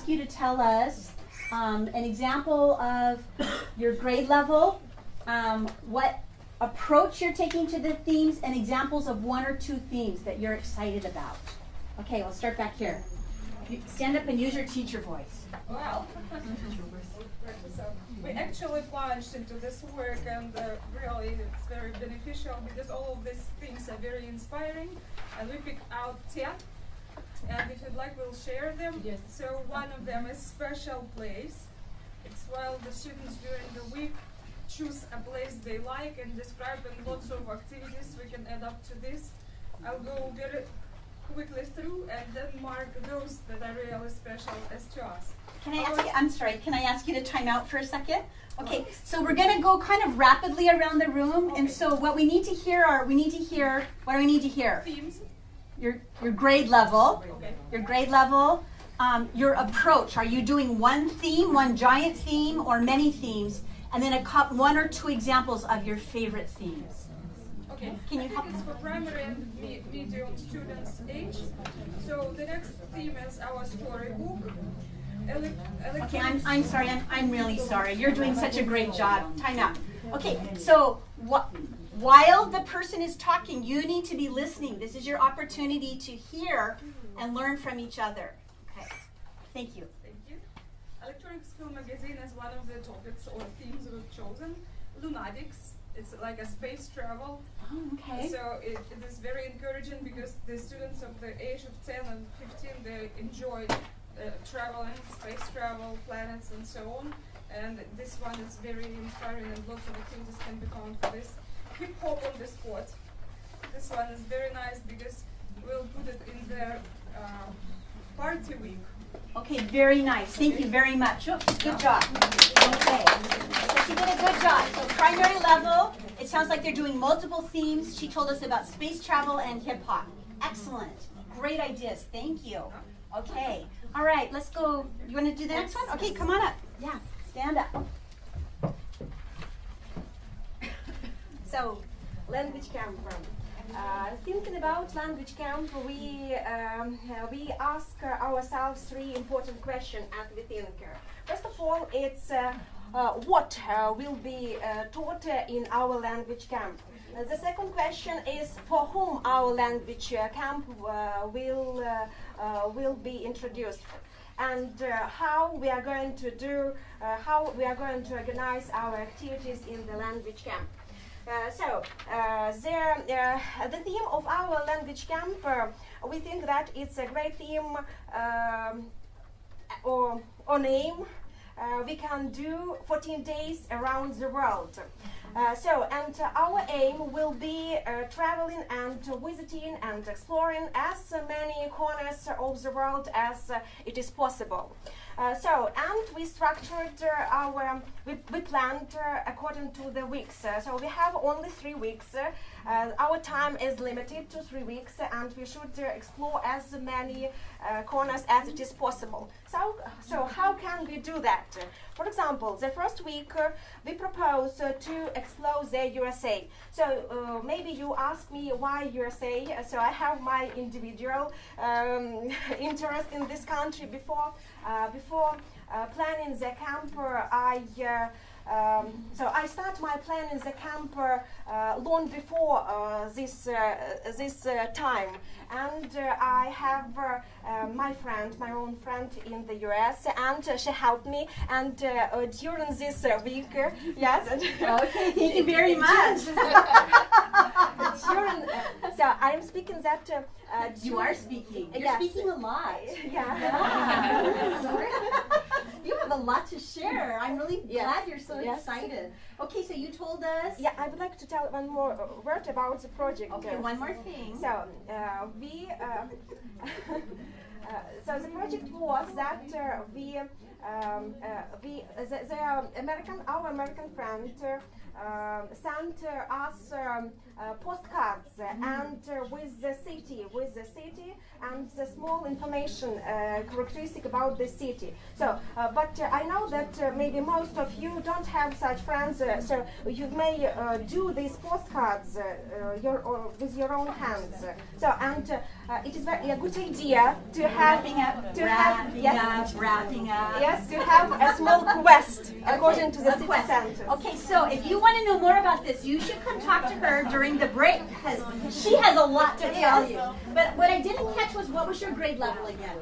ask you to tell us an example of your grade level, what approach you're taking to the themes, and examples of one or two themes that you're excited about. Okay, we'll start back here. Stand up and use your teacher voice. Well, we actually plunged into this work, and really it's very beneficial because all of these things are very inspiring, and we picked out 10, and if you'd like we'll share them. Yes. So one of them is special place. It's while the students during the week choose a place they like and describe, and lots of activities we can add up to this. I'll go very quickly through and then mark those that are really special as to us. Can I ask you, I'm sorry, can I ask you to time out for a second? Okay, so we're going to go kind of rapidly around the room, and so what we need to hear what do we need to hear? Themes. Your grade level, Okay. your grade level, your approach. Are you doing one theme, one giant theme, or many themes? And then one or two examples of your favorite themes. Okay. Can you help? It's for primary and medium students age. So the next theme is our storybook. Okay, I'm sorry. I'm really sorry. You're doing such a great job. Time out. Okay, so while the person is talking, you need to be listening. This is your opportunity to hear and learn from each other. Okay, thank you. Thank you. Electronic School Magazine is one of the topics or themes we've chosen. Lunatics. It's like a space travel. Oh, okay. So it is very encouraging because the students of the age of 10 and 15, they enjoy traveling, space travel, planets, and so on. And this one is very inspiring, and lots of activities can be found for this. Hip hop on the spot. This one is very nice because we'll put it in the party week. Okay, very nice. Thank you very much. Oh, good job. Okay, so she did a good job. So primary level, it sounds like they're doing multiple themes. She told us about space travel and hip hop. Excellent. Great ideas. Thank you. Okay. All right, let's go. You want to do the next one? Okay, come on up. Yeah, stand up. So, language camp. Thinking about language camp, we ask ourselves three important questions and we think. First of all, it's what will be taught in our language camp. The second question is for whom our language camp will be introduced, and how we are going to organize our activities in the language camp. The theme of our language camp, we think that it's a great theme or name. We can do 14 days around the world. Our aim will be traveling and visiting and exploring as many corners of the world as it is possible. We structured we planned according to the weeks. So we have only 3 weeks. Our time is limited to 3 weeks, and we should explore as many corners as it is possible. So how can we do that? For example, the first week we propose to explore the USA. So maybe you ask me why USA. So I have my individual interest in this country. Before planning the camp, I start my planning the camp long before this time, and I have my own friend in the US, and she helped me. And during this week, yes. Okay, thank you very much. So I am speaking that. You are speaking. You're yes. speaking a lot. Yeah. You have a lot to share. I'm really Yes. glad you're so Yes. excited. Okay, so you told us. Yeah, I would like to tell one more word about the project. Okay, one more thing. So the project was that our American friend sent us postcards and with the city and the small information characteristic about the city. So, but I know that maybe most of you don't have such friends, so you may do these postcards with your own hands. So, and it is a good idea to have wrapping up. Yes, to have a small quest according to the city center. Okay, so if you want to know more about this, you should come talk to her during the break because she has a lot to tell you. But what I didn't catch was, what was your grade level again?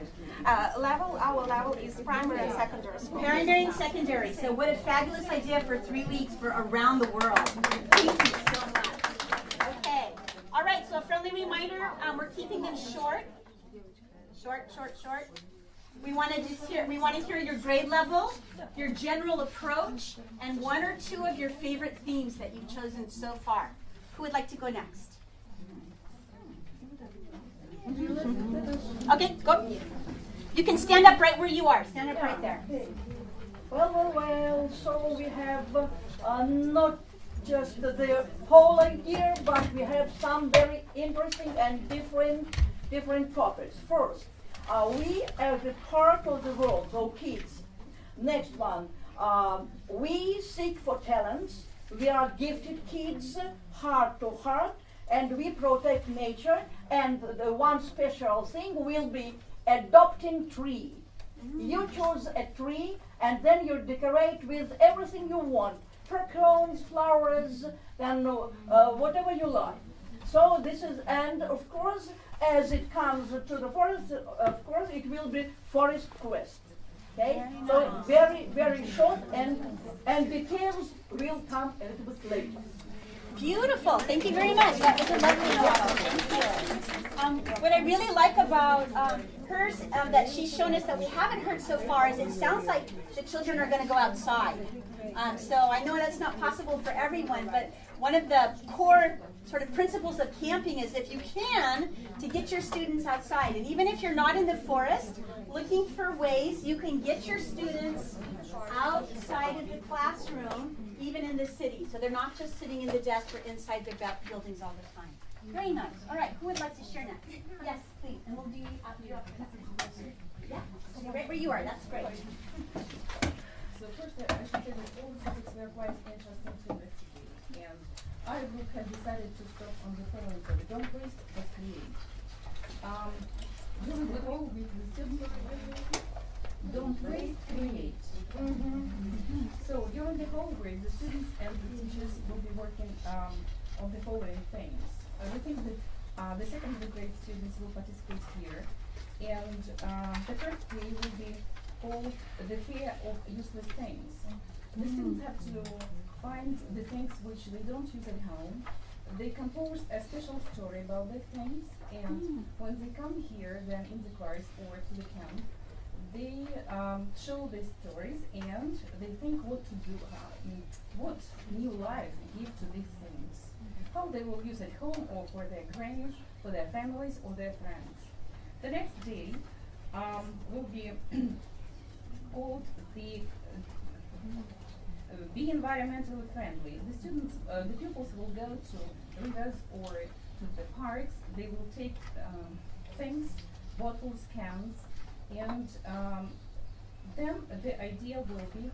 Our level is primary and secondary school. Primary and secondary. So what a fabulous idea for 3 weeks for around the world. Thank you so much. Okay. All right, so a friendly reminder, we're keeping them short. Short. We want to hear your grade level, your general approach, and 1 or 2 of your favorite themes that you've chosen so far. Who would like to go next? Okay, go. You can stand up right where you are. Stand up right there. Well, so we have not just the whole idea, but we have some very interesting and different topics. First, we as a part of the world, so kids. Next one, we seek for talents. We are gifted kids, heart to heart, and we protect nature. And the one special thing will be adopting tree. You choose a tree, and then you decorate with everything you want. Cones, flowers, and whatever you like. So this is, and of course, as it comes to the forest, of course, it will be forest quest. Okay, so very short, and details will come a little bit later. Beautiful. Thank you very much. That was a lovely novel. Thank you. What I really like about hers that she's shown us that we haven't heard so far is it sounds like the children are going to go outside. So I know that's not possible for everyone, but one of the core sort of principles of camping is, if you can, to get your students outside. And even if you're not in the forest, looking for ways you can get your students outside of the classroom, even in the city. So they're not just sitting in the desk or inside the buildings all the time. Very nice. All right, who would like to share next? Yes, please. And we'll do after. Yeah, okay, right where you are. That's great. So first, I should say that all the topics were quite interesting to investigate, and our group has decided to stop on the following topic: don't waste, but create. During the whole week, the students don't waste, create. So during the whole week, the students and the teachers will be working on the following things. We think that the secondary grade students will participate here, and the first day will be called the fear of useless things. The students have to find the things which they don't use at home. They compose a special story about the things, and when they come here, then in the class or to the camp, they show these stories and they think what to do, what new life give to these things, how they will use at home or for their grannies, for their families or their friends. The next day will be called the be environmentally friendly. The students, the pupils will go to rivers or to the parks. They will take things, bottles, cans, and then the idea will be,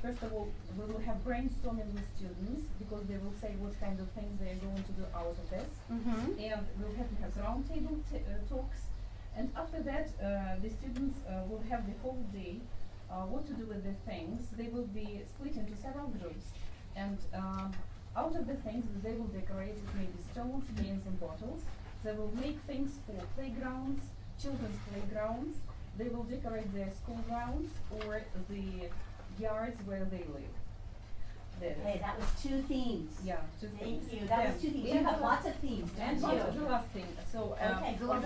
first of all, we will have brainstorming with students because they will say what kind of things they are going to do out of this, and we'll have to have roundtable talks. And after that, the students will have the whole day what to do with the things. They will be split into several groups, and out of the things that they will decorate with maybe stones, cans, and bottles. They will make things for playgrounds, children's playgrounds. They will decorate their school grounds or the yards where they live. Okay, that was 2 themes. Yeah, 2 themes. Thank you. That was 2 themes. You have lots of themes, don't you? The last thing. So Okay, go on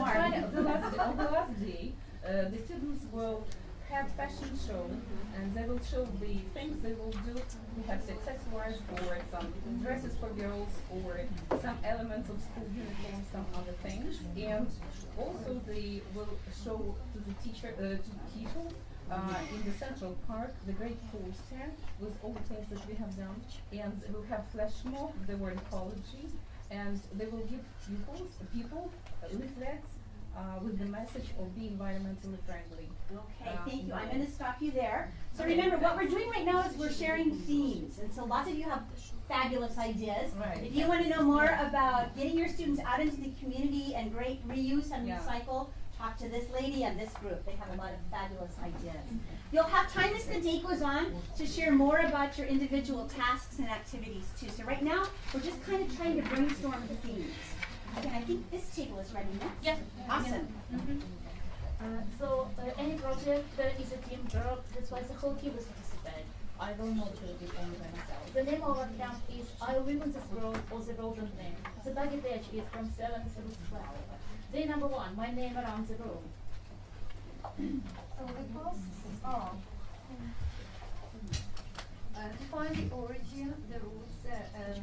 the last day, the students will have fashion show, and they will show the things they will do. We have accessories or some dresses for girls or some elements of school uniform, some other things. And also they will show to the teacher, to the people, in the Central Park, the great poster with all the things that we have done, and we'll have flash mob, the word ecology, and they will give people leaflets with the message of being environmentally friendly. Okay, thank you. I'm going to stop you there. So remember, what we're doing right now is we're sharing themes. And so lots of you have fabulous ideas. Right. If you want to know more about getting your students out into the community and great reuse and recycle, talk to this lady and this group. They have a lot of fabulous ideas. You'll have time as the day goes on to share more about your individual tasks and activities too. So right now, we're just kind of trying to brainstorm the themes. Okay, I think this table is ready next. Yeah. Awesome. So any project there is a teamwork, that's why the whole team will participate. I will not do it only by myself. The name of our camp is I Live in This World or The Golden Name. The target age is from 7 to 12. Day number 1, my name around the room. So the tasks are to find the origin, the roots, and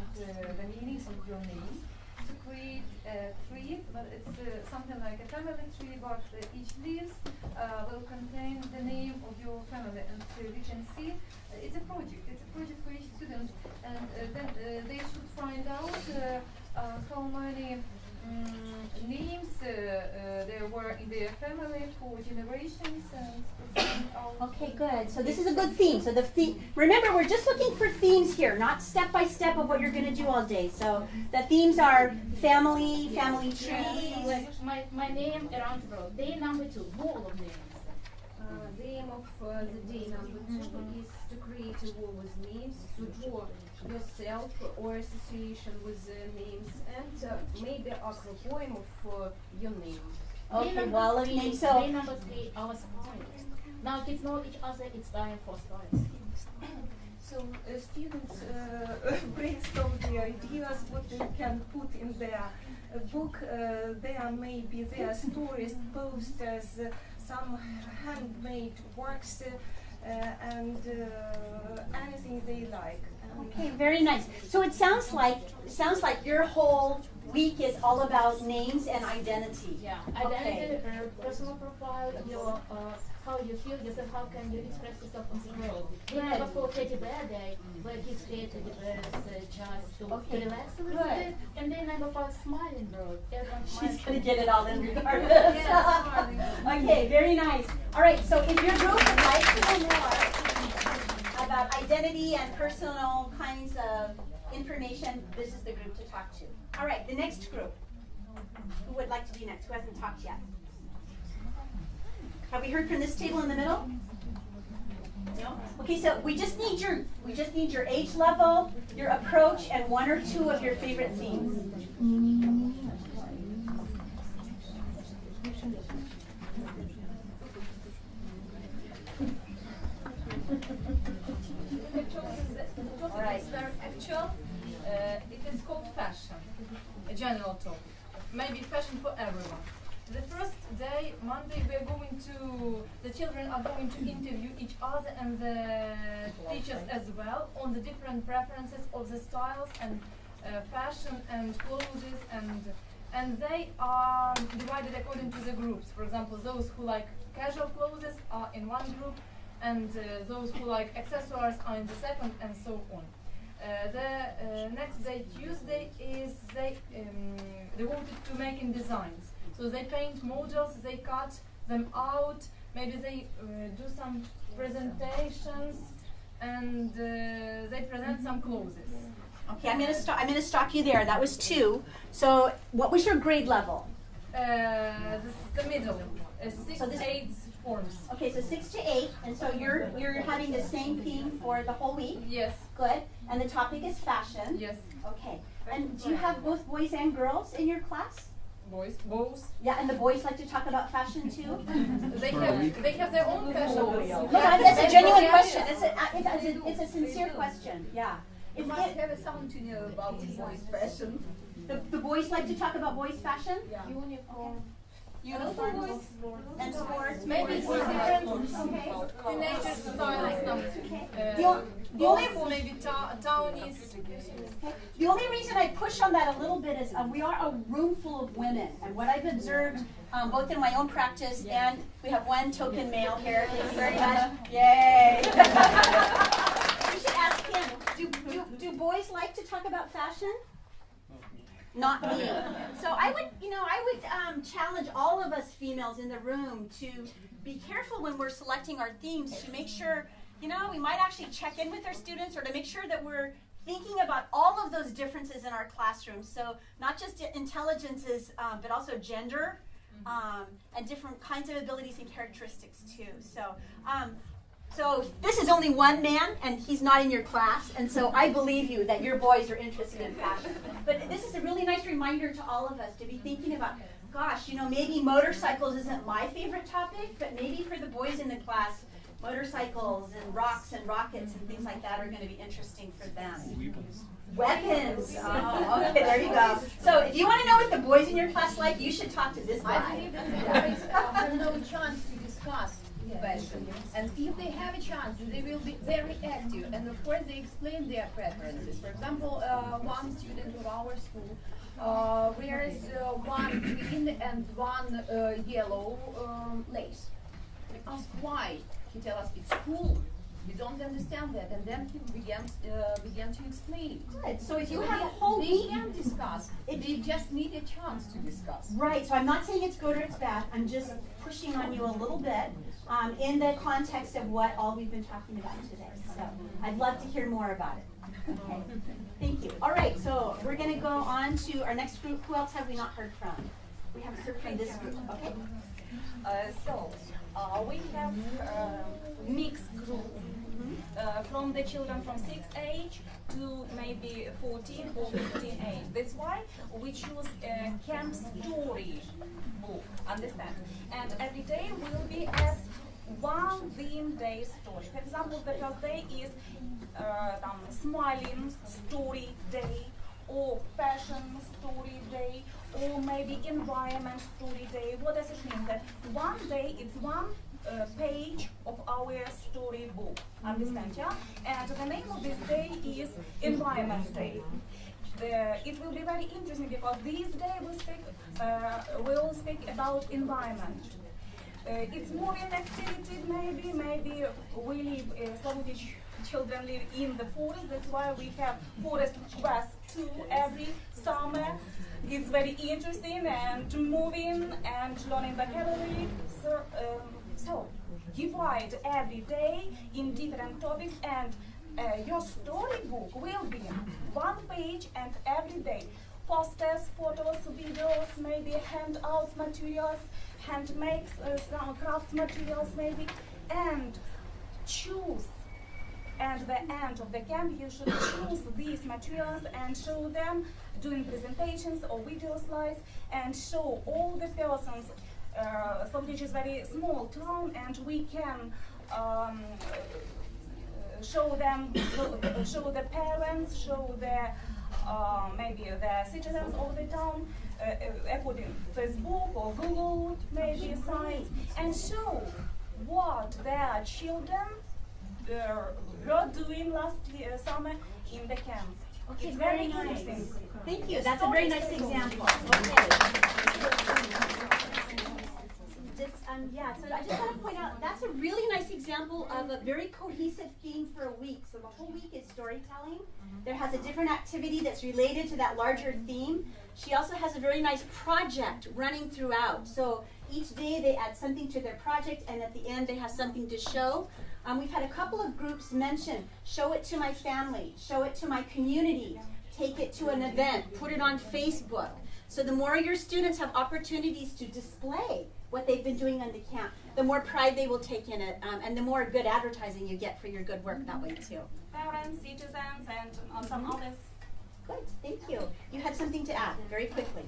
the meanings of your name. To create a tree, but it's something like a family tree, but each leaves will contain the name of your family. And we can see it's a project. It's a project for each student, and then they should find out how many names there were in their family for generations and Okay, good. So this is a good theme. So the theme, remember, we're just looking for themes here, not step by step of what you're going to do all day. So the themes are family, family trees. My name around the world. Day number 2, wall of names. The aim of the day number 2 is to create a wall with names, to draw yourself or association with names, and maybe a poem of your name. Okay, wall of names. So Day number 3, our stories. Now kids know each other, it's time for stories. So students brainstorm the ideas what they can put in their book. There may be their stories, posters, some handmade works, and anything they like. okay, very nice. So it sounds like your whole week is all about names and identity. Yeah, identity, personal profile, your how you feel yourself, how can you express yourself on the world. We have a full teddy bear day where kids create teddy bears just to relax a little bit. And then number 5, smiling world. Everyone She's smiles. going to get it all in regardless. Okay, very nice. All right, so if your group would like to know more about identity and personal kinds of information, this is the group to talk to. All right, the next group. Who would like to be next? Who hasn't talked yet? Have we heard from this table in the middle? No? Okay, so we just need your age level, your approach, and 1 or 2 of your favorite themes. All right. Actual, it is called fashion, a general topic. Maybe fashion for everyone. The first day, Monday, the children are going to interview each other and the teachers as well on the different preferences of the styles and fashion and clothes, and they are divided according to the groups. For example, those who like casual clothes are in one group, and those who like accessories are in the second, and so on. The next day, Tuesday, is they wanted to make in designs. So they paint models, they cut them out, maybe they do some presentations, and they present some clothes. Okay, I'm going to stop you there. That was 2. So what was your grade level? This is the middle, 6, So this- 8 forms. Okay, so 6 to 8, and so you're having the same theme for the whole week. Yes, Good. And the topic is fashion. yes. Okay. And do you have both boys and girls in your class? Boys, both. Yeah, and the boys like to talk about fashion too? They have their own fashion. No, that's a genuine question. It's a sincere question. Yeah. You must have something to know about boys' fashion. The boys like to talk about boys' fashion? Uniform. Uniforms and sports. Maybe it's different. Teenagers style some The only maybe townies. The only reason I push on that a little bit is we are a room full of women, and what I've observed both in my own practice and we have one token male here. Thank you very much. Yay! You should ask him. Do boys like to talk about fashion? Not me. So I would challenge all of us females in the room to be careful when we're selecting our themes to make sure, we might actually check in with our students or to make sure that we're thinking about all of those differences in our classroom. So not just intelligences, but also gender and different kinds of abilities and characteristics too. So this is only one man, and he's not in your class, and so I believe you that your boys are interested in fashion. But this is a really nice reminder to all of us to be thinking about, gosh, maybe motorcycles isn't my favorite topic, but maybe for the boys in the class, motorcycles and rocks and rockets and things like that are going to be interesting for them. Weapons. Oh, okay, there you go. So if you want to know what the boys in your class like, you should talk to this guy. I believe that there is no chance to discuss fashion. And if they have a chance, they will be very active. And of course, they explain their preferences. For example, one student of our school wears one green and one yellow lace. We ask why. He tells us it's cool. We don't understand that, and then he began to explain it. Good. So if you have a whole They week, can discuss. They just need a chance to discuss. right? So I'm not saying it's good or it's bad. I'm just pushing on you a little bit in the context of what all we've been talking about today. So I'd love to hear more about it. Okay. Thank you. All right. So we're going to go on to our next group. Who else have we not heard from? We haven't heard from this group. Okay. We have mixed group from the children from 6 age to maybe 14 or 15 age. That's why we choose a camp story book, understand? And every day will be as one theme day story. For example, the first day is smiling story day, or fashion story day, or maybe environment story day. What does it mean? That one day it's one page of our story book, understand, yeah? And the name of this day is Environment Day. It will be very interesting because this day we'll speak about environment. It's more an activity, maybe we live, Slavic children live in the forest, that's why we have forest quest too every summer. It's very interesting and moving and learning vocabulary. So divide every day in different topics, and your storybook will be one page and every day. Posters, photos, videos, maybe handouts materials, handmakes, craft materials maybe, and choose. At the end of the camp, you should choose these materials and show them, doing presentations or video slides, and show all the persons. Slovenia is very small town, and we can show them, show the parents, show the maybe the citizens of the town, according to Facebook or Google maybe sites, and show what their children were doing last summer in the camp. Okay, it's very very nice. interesting. Thank you. That's a very nice example. Okay. Yeah, so I just want to point out, that's a really nice example of a very cohesive theme for a week. So the whole week is storytelling. There has a different activity that's related to that larger theme. She also has a very nice project running throughout. So each day they add something to their project, and at the end they have something to show. We've had a couple of groups mention, show it to my family, show it to my community, take it to an event, put it on Facebook. So the more your students have opportunities to display what they've been doing on the camp, the more pride they will take in it, and the more good advertising you get for your good work that way too. Parents, citizens, and some others. Good, thank you. You had something to add, very quickly.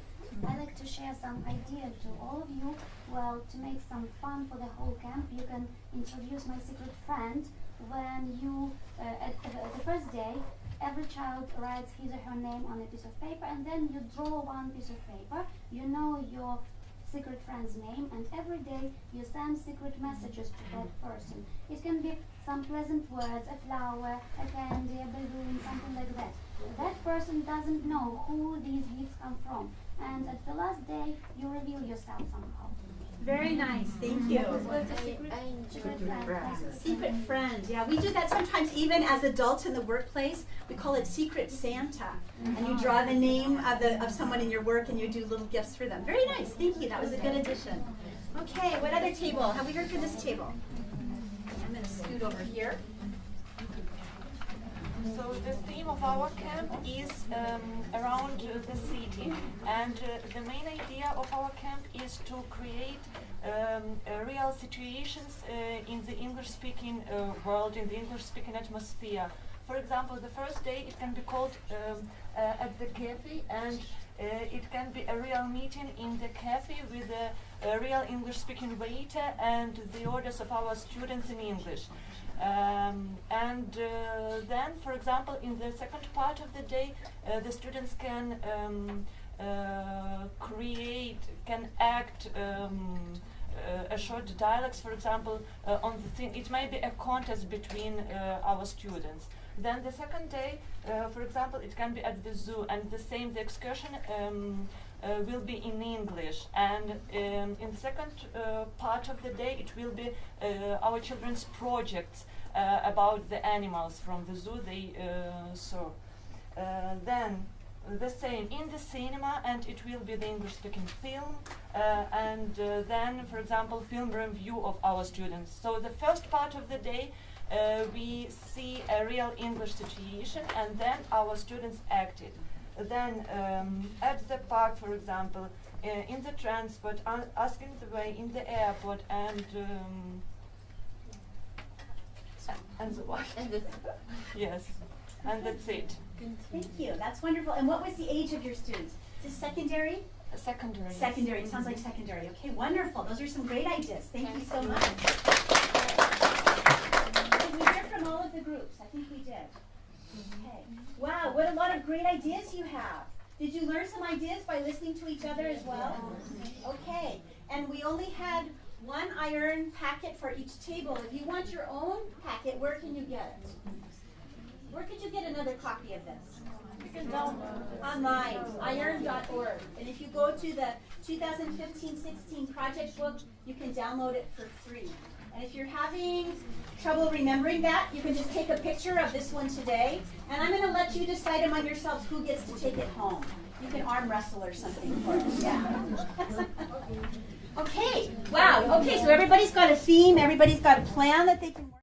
I'd like to share some ideas to all of you. Well, to make some fun for the whole camp, you can introduce my secret friend. When you, at the first day, every child writes his or her name on a piece of paper, and then you draw one piece of paper. You know your secret friend's name, and every day you send secret messages to that person. It can be some pleasant words, a flower, a candy, a balloon, something like that. That person doesn't know who these gifts come from, and at the last day you reveal yourself somehow. Very nice, thank you. Secret friend. Secret friend, yeah, we do that sometimes even as adults in the workplace. We call it Secret Santa. And you draw the name of someone in your work and you do little gifts for them. Very nice, thank you, that was a good addition. Okay, what other table? Have we heard from this table? I'm going to scoot over here. So the theme of our camp is around the city, and the main idea of our camp is to create real situations in the English-speaking world, in the English-speaking atmosphere. For example, the first day it can be called at the cafe, and it can be a real meeting in the cafe with a real English-speaking waiter and the orders of our students in English. Then, for example, in the second part of the day, the students can act a short dialogues, for example, on the thing. It may be a contest between our students. Then the second day, for example, it can be at the zoo, and the excursion will be in English. And in the second part of the day, it will be our children's projects about the animals from the zoo they saw. Then the same in the cinema, and it will be the English-speaking film, and then, for example, film review of our students. So the first part of the day, we see a real English situation, and then our students acted. Then at the park, for example, in the transport, asking the way in the airport, and the what? Yes, and that's it. Thank you, that's wonderful. And what was the age of your students? Is this secondary? Secondary. Secondary, it sounds like secondary. Okay, wonderful. Those are some great ideas. Thank you so much. Did we hear from all of the groups? I think we did. Okay. Wow, what a lot of great ideas you have. Did you learn some ideas by listening to each other as well? Okay, and we only had one iron packet for each table. If you want your own packet, where can you get it? Where could you get another copy of this? You can download it. Online, iron.org. And if you go to the 2015-16 project book, you can download it for free. And if you're having trouble remembering that, you can just take a picture of this one today. And I'm going to let you decide among yourselves who gets to take it home. You can arm wrestle or something for us. Yeah. Okay. Wow. Okay, so everybody's got a theme. Everybody's got a plan that they can